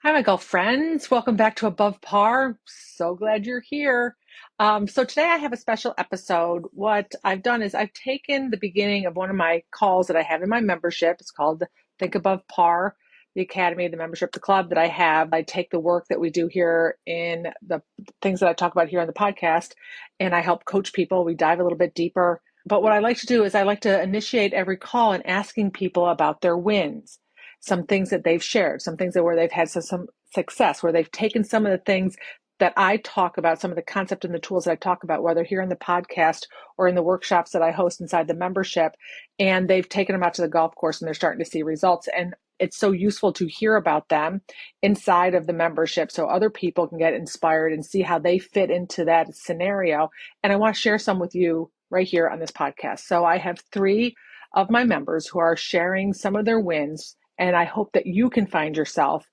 Hi, my golf friends. Welcome back to Above Par. So glad you're here. So today I have a special episode. What I've done is I've taken the beginning of one of my calls that I have in my membership. It's called Think Above Par, the Academy, the membership, the club that I have. I take the work that we do here in the things that I talk about here on the podcast, and I help coach people. We dive a little bit deeper. But what I like to do is I like to initiate every call and asking people about their wins, some things that they've shared, some things that where they've had some success, where they've taken some of the things that I talk about, some of the concept and the tools that I talk about, whether here in the podcast or in the workshops that I host inside the membership, and they've taken them out to the golf course and they're starting to see results. And it's so useful to hear about them inside of the membership so other people can get inspired and see how they fit into that scenario. And I want to share some with you right here on this podcast. So I have three of my members who are sharing some of their wins, and I hope that you can find yourself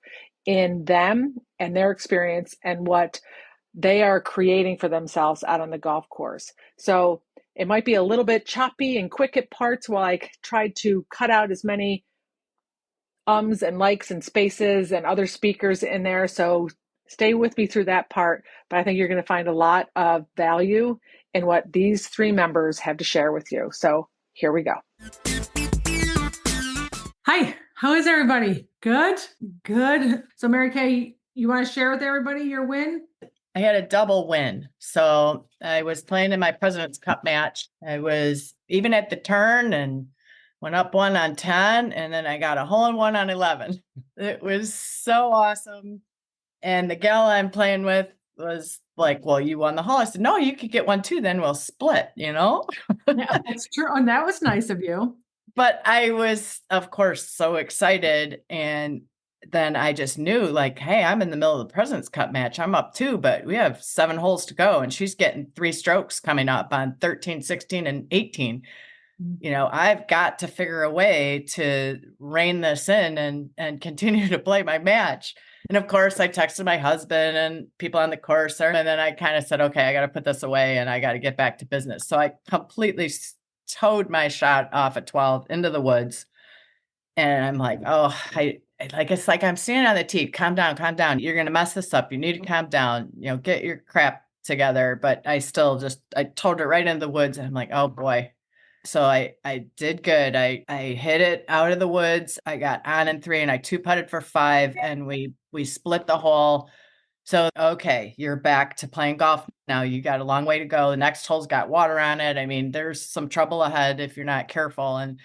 in them and their experience and what they are creating for themselves out on the golf course. So it might be a little bit choppy and quick at parts while I tried to cut out as many ums and likes and spaces and other speakers in there. So stay with me through that part. But I think you're going to find a lot of value in what these three members have to share with you. So here we go. Hi, how is everybody? Good? Good. So Mary Kay, you want to share with everybody your win? I had a double win. So I was playing in my President's Cup match. I was even at the turn and went up one on 10, and then I got a hole in one on 11. It was so awesome. And the gal I'm playing with was like, well, you won the hole. I said, no, you could get one too. Then we'll split, Yeah, that's true. And that was nice of you. But I was, of course, so excited. And then I just knew, like, hey, I'm in the middle of the President's Cup match. I'm up 2, but we have 7 holes to go. And she's getting 3 strokes coming up on 13, 16, and 18. You know, I've got to figure a way to rein this in and continue to play my match. And of course, I texted my husband and people on the course there. And then I kind of said, okay, I got to put this away and I got to get back to business. So I completely towed my shot off at 12 into the woods. And I'm like, oh, it's like I'm standing on the tee. Calm down, calm down. You're going to mess this up. You need to calm down, get your crap together. But I still I towed it right into the woods. And I'm like, oh boy. So I did good. I hit it out of the woods. I got on in 3 and I 2-putted for 5 and we split the hole. So, okay, you're back to playing golf now. You got a long way to go. The next hole's got water on it. I mean, there's some trouble ahead if you're not careful. And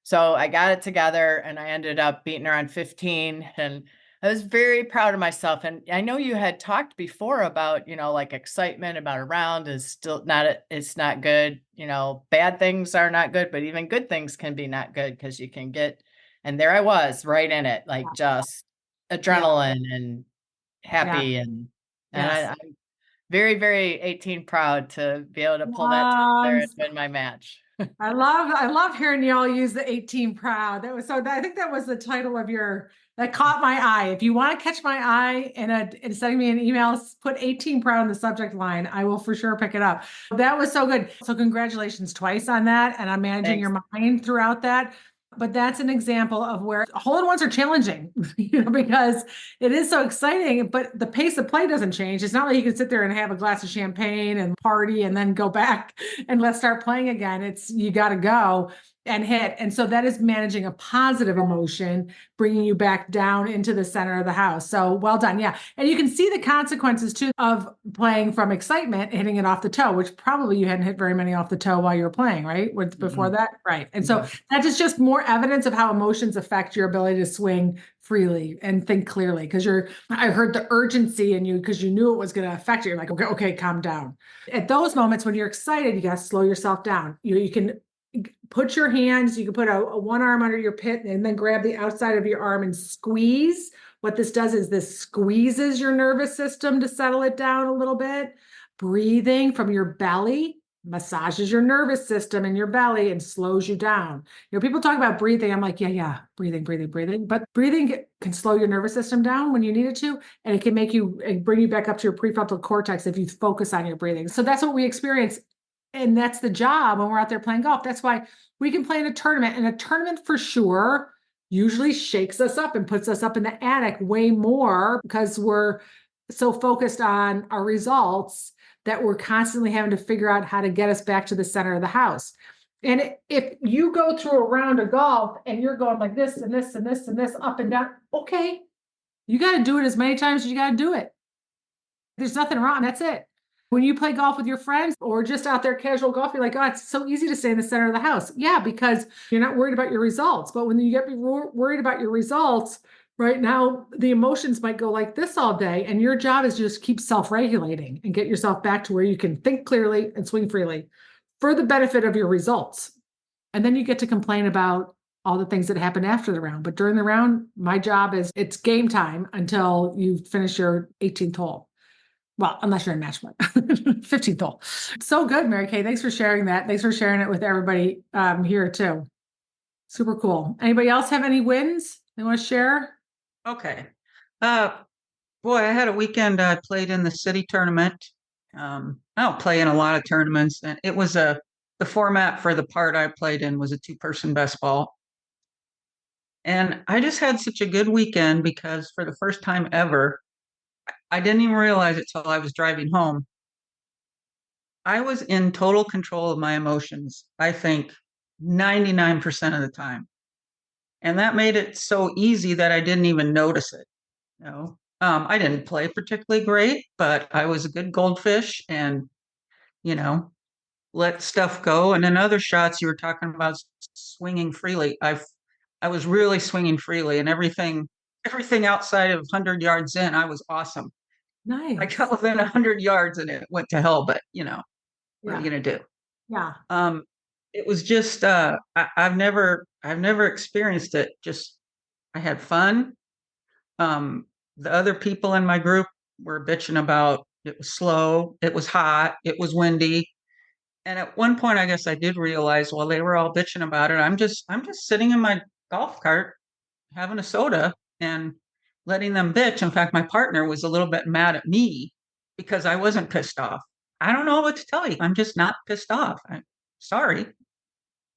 so I got it together and I ended up beating her on 15. And I was very proud of myself. And I know you had talked before about, like excitement about a round is still it's not good. Bad things are not good, but even good things can be not good because you can get, and there I was right in it, like just adrenaline and happy. And I'm very, very 18 proud to be able to pull that together and win my match. I love hearing y'all use the 18 proud. That was I think that was the title of that caught my eye. If you want to catch my eye and sending me an email, put 18 proud in the subject line. I will for sure pick it up. That was so good. So congratulations twice on that. And I'm managing your mind throughout that. But that's an example of where hole-in-ones are challenging, because it is so exciting, but the pace of play doesn't change. It's not like you can sit there and have a glass of champagne and party and then go back and let's start playing again. It's you got to go and hit. And so that is managing a positive emotion, bringing you back down into the center of the house. So well done. Yeah. And you can see the consequences too of playing from excitement, hitting it off the toe, which probably you hadn't hit very many off the toe while you were playing, right? Before that. Right. And so that is just more evidence of how emotions affect your ability to swing freely and think clearly. Because I heard the urgency in you because you knew it was going to affect you. You're like, okay, calm down. At those moments when you're excited, you got to slow yourself down. You can put your hands, you can put a one arm under your pit and then grab the outside of your arm and squeeze. What this does is this squeezes your nervous system to settle it down a little bit. Breathing from your belly massages your nervous system in your belly and slows you down. People talk about breathing. I'm like, yeah, breathing. But breathing can slow your nervous system down when you need it to, and it can bring you back up to your prefrontal cortex if you focus on your breathing. So that's what we experience. And that's the job when we're out there playing golf. That's why we can play in a tournament. And a tournament for sure usually shakes us up and puts us up in the attic way more because we're so focused on our results that we're constantly having to figure out how to get us back to the center of the house. And if you go through a round of golf and you're going like this and this and this and this up and down, okay, you got to do it as many times as you got to do it. There's nothing wrong. That's it. When you play golf with your friends or just out there casual golf, you're like, oh, it's so easy to stay in the center of the house. Yeah, because you're not worried about your results. But when you get worried about your results, right now, the emotions might go like this all day. And your job is just keep self-regulating and get yourself back to where you can think clearly and swing freely for the benefit of your results. And then you get to complain about all the things that happen after the round. But during the round, my job is it's game time until you finish your 18th hole. Well, unless you're in match play, 15th hole. So good, Mary Kay. Thanks for sharing that. Thanks for sharing it with everybody here too. Super cool. Anybody else have any wins they want to share? Okay. Boy, I had a weekend I played in the city tournament. I don't play in a lot of tournaments, and it was the format for the part I played in was a 2-person best ball. And I just had such a good weekend because for the first time ever, I didn't even realize it till I was driving home. I was in total control of my emotions, I think 99% of the time. And that made it so easy that I didn't even notice it. You know, I didn't play particularly great, but I was a good goldfish and, you know, let stuff go. And in other shots, you were talking about swinging freely. I was really swinging freely, and everything outside of 100 yards in, I was awesome. I Nice. got within 100 yards and it went to hell, but what are you Yeah. gonna do? Yeah. It was just I've never experienced it. Just I had fun. The other people in my group were bitching about it was slow, it was hot, it was windy. And at one point I guess I did realize while they were all bitching about it, I'm just sitting in my golf cart having a soda and letting them bitch. In fact, my partner was a little bit mad at me because I wasn't pissed off. I don't know what to tell you. I'm just not pissed off. I'm sorry.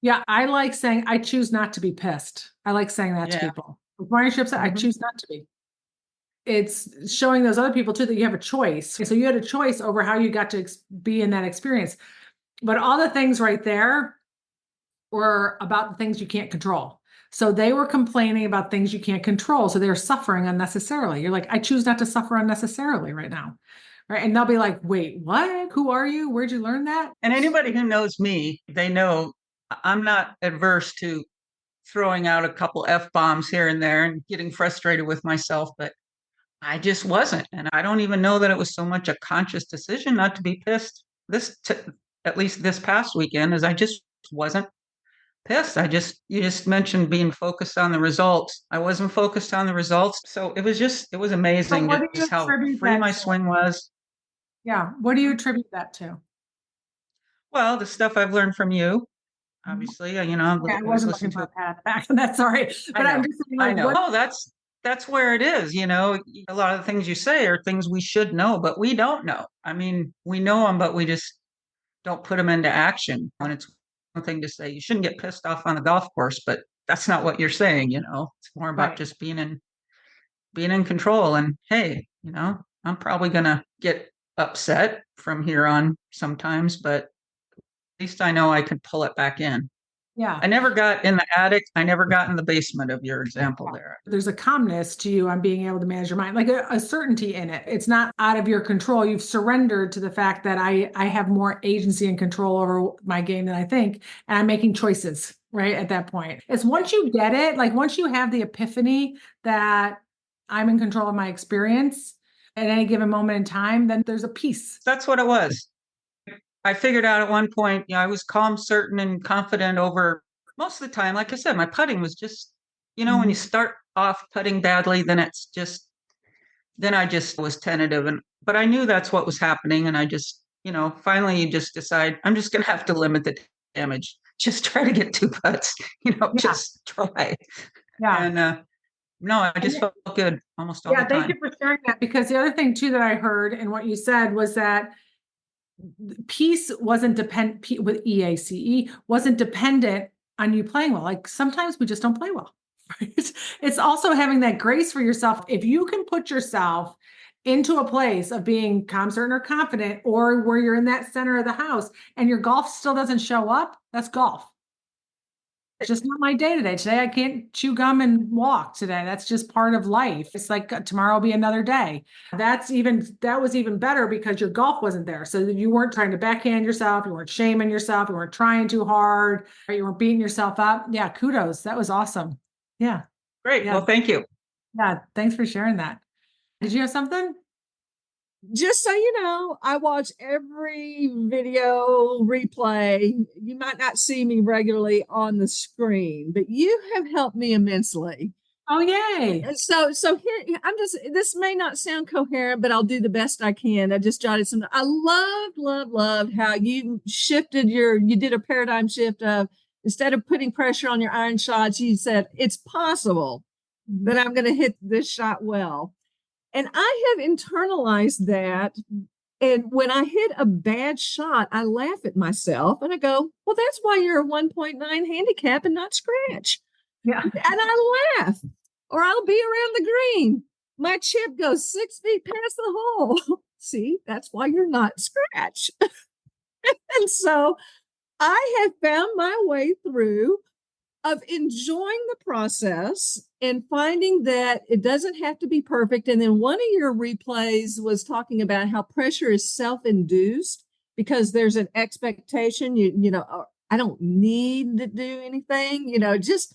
Yeah. I like saying I choose not to be pissed. I like saying that to Yeah. people. With partnerships, I Mhm. choose not to be. It's showing those other people too that you have a choice. So you had a choice over how you got to be in that experience. But all the things right there were about the things you can't control. So they were complaining about things you can't control. So they're suffering unnecessarily. You're like, I choose not to suffer unnecessarily right now. Right. And they'll be like, wait, what? Who are you? Where'd you learn that? And anybody who knows me, they know I'm not adverse to throwing out a couple F bombs here and there and getting frustrated with myself, but I just wasn't. And I don't even know that it was so much a conscious decision not to be pissed at least this past weekend, as I just wasn't pissed. You just mentioned being focused on the results. I wasn't focused on the results. So it was So amazing what do you just how attribute free that my to? swing was. Yeah. What do you attribute that to? Well, the stuff I've learned from you, Mhm. obviously, Yeah, I always wasn't listen looking for to a it. pat on the back. That's sorry. I But I'm know. just saying, I like, know. what? Oh, that's where it is. A lot of the things you say are things we should know, but we don't know. I mean, we know them, but we just don't put them into action. And it's one thing to say you shouldn't get pissed off on the golf course, but that's not what you're saying. It's more about Right. just being in control. And hey, I'm probably gonna get upset from here on sometimes, but at least I know I can pull it back in. Yeah. I never got in the attic. I never got in the basement of your example there. There's a calmness to you on being able to manage your mind, like a certainty in it. It's not out of your control. You've surrendered to the fact that I have more agency and control over my game than I think, and I'm making choices right at that point. It's once you get it, like once you have the epiphany that I'm in control of my experience at any given moment in time, then there's a peace. That's what it was. I figured out at one point, I was calm, certain, and confident over most of the time. Like I said, my putting was just, when you start off putting badly, then I just was tentative. But I knew that's what was happening. And I just, finally you just decide I'm just going to have to limit the damage. Just try to get 2 putts, Yeah. just try. Yeah. And no, I just felt good almost all the Yeah. Thank time. you for sharing that, because the other thing too that I heard in what you said was that peace wasn't dependent with EACE wasn't dependent on you playing well. Like sometimes we just don't play well. It's also having that grace for yourself. If you can put yourself into a place of being calm, certain, or confident, or where you're in that center of the house and your golf still doesn't show up, that's golf. It's just not my day today. Today, I can't chew gum and walk today. That's just part of life. It's like tomorrow will be another day. That was even better because your golf wasn't there. So you weren't trying to backhand yourself. You weren't shaming yourself. You weren't trying too hard. You weren't beating yourself up. Yeah. Kudos. That was awesome. Yeah. Great. Yeah. Well, thank you. Yeah. Thanks for sharing that. Did you have something? Just so you know, I watch every video replay. You might not see me regularly on the screen, but you have helped me immensely. Oh, yay. So here, this may not sound coherent, but I'll do the best I can. I just jotted some. I loved how you did a paradigm shift of, instead of putting pressure on your iron shots, you said, it's possible that I'm going to hit this shot well. And I have internalized that. And when I hit a bad shot, I laugh at myself and I go, well, that's why you're a 1.9 handicap and not scratch. Yeah. And I laugh. Or I'll be around the green. My chip goes 6 feet past the hole. See, that's why you're not scratch. And so I have found my way through of enjoying the process and finding that it doesn't have to be perfect. And then one of your replays was talking about how pressure is self-induced because there's an expectation, I don't need to do anything, just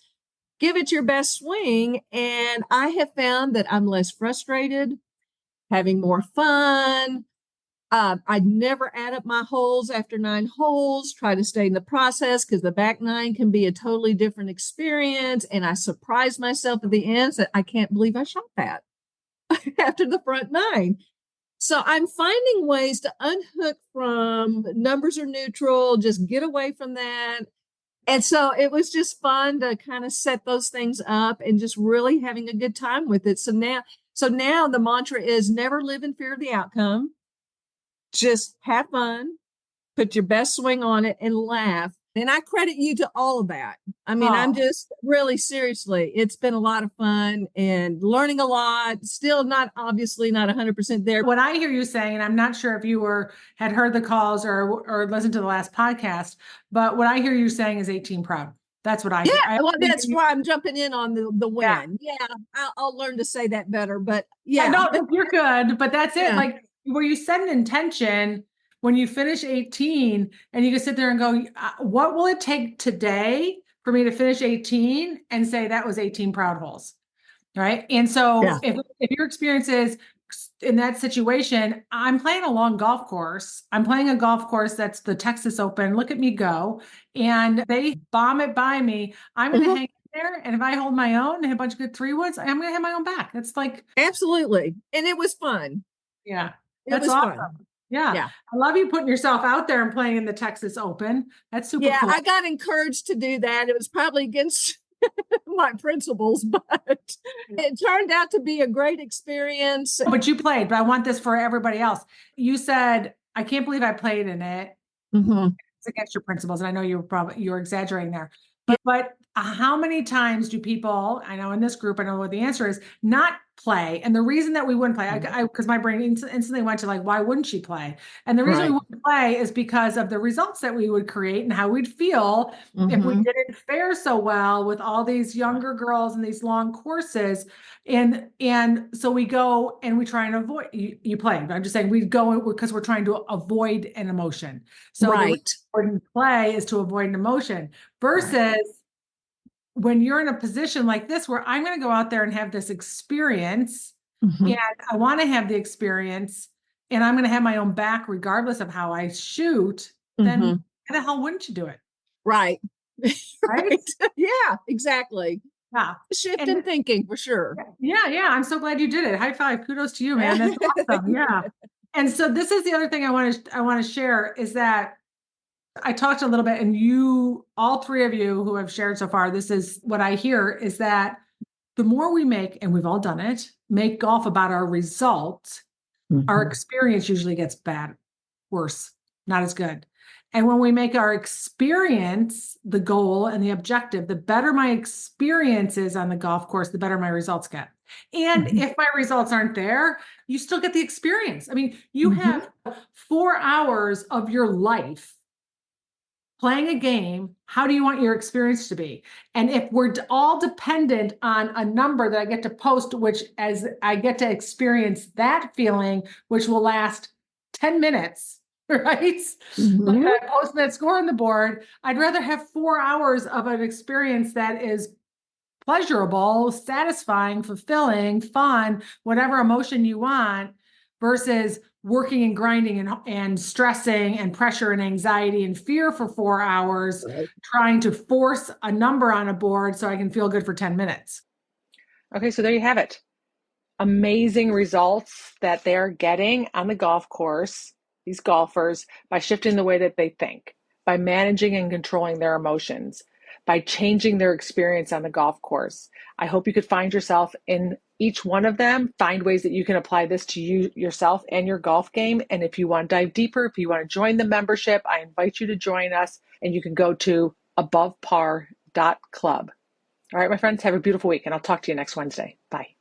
give it your best swing. And I have found that I'm less frustrated, having more fun. I'd never add up my holes after 9 holes, try to stay in the process because the back 9 can be a totally different experience. And I surprised myself at the end that I can't believe I shot that after the front 9. So I'm finding ways to unhook from numbers are neutral, just get away from that. And so it was just fun to kind of set those things up and just really having a good time with it. So now the mantra is never live in fear of the outcome. Just have fun, put your best swing on it and laugh. And I credit you to all of that. I mean, I'm just really seriously, it's been a lot of fun and learning a lot. Still obviously not 100% there. What I hear you saying, and I'm not sure if you had heard the calls or listened to the last podcast, but what I hear you saying is 18 proud. That's what I hear. Well, that's why I'm jumping in on the win. Yeah, I'll learn to say that better. But yeah, no, you're good. But that's it. Yeah. Like where you set an intention when you finish 18 and you can sit there and go, what will it take today for me to finish 18 and say that was 18 proud holes? Right. And so if your experience is in that situation, I'm playing a long golf course. I'm playing a golf course that's the Texas Open. Look at me go. And they bomb it by me. I'm going to hang there. And if I hold my own and hit a bunch of good 3-woods, I'm going to have my own back. It's like. Absolutely. And it was fun. Yeah. That's awesome. Fun. Yeah. I love you putting yourself out there and playing in the Texas Open. That's super cool. I got encouraged to do that. It was probably against my principles, but it turned out to be a great experience. But you played, but I want this for everybody else. You said, I can't believe I played in it. Mm-hmm. It's against your principles. And I know you're exaggerating there, but how many times do people, I know in this group, I know what the answer is, not play? And the reason that we wouldn't play, because my brain instantly went to like, why wouldn't she play? And the reason we wouldn't play is because of the results that we would create and how we'd feel if we didn't fare so well with all these younger girls and these long courses. And so we go and we try and avoid, you play. I'm just saying we go because we're trying to avoid an emotion. So the reason play is to avoid an emotion versus when you're in a position like this, where I'm going to go out there and have this experience and I want to have the experience and I'm going to have my own back, regardless of how I shoot, then why the hell wouldn't you do it? Right. Right. Yeah, exactly. Yeah. Shift in thinking for sure. Yeah. I'm so glad you did it. High five. Kudos to you, man. That's awesome. Yeah. And so this is the other thing I want to share is that I talked a little bit, and all 3 of you who have shared so far, this is what I hear is that the more we make, and we've all done it, make golf about our results, our experience usually gets worse, not as good. And when we make our experience the goal and the objective, the better my experience is on the golf course, the better my results get. And if my results aren't there, you still get the experience. I mean, you have 4 hours of your life playing a game. How do you want your experience to be? And if we're all dependent on a number that I get to post, which as I get to experience that feeling, which will last 10 minutes, right? Like I post that score on the board, I'd rather have 4 hours of an experience that is pleasurable, satisfying, fulfilling, fun, whatever emotion you want, versus working and grinding and stressing and pressure and anxiety and fear for 4 hours, trying to force a number on a board so I can feel good for 10 minutes. Okay, so there you have it. Amazing results that they're getting on the golf course, these golfers, by shifting the way that they think, by managing and controlling their emotions, by changing their experience on the golf course. I hope you could find yourself in each one of them, find ways that you can apply this to you yourself and your golf game. And if you want to dive deeper, if you want to join the membership, I invite you to join us, and you can go to abovepar.club. All right, my friends, have a beautiful week, and I'll talk to you next Wednesday. Bye.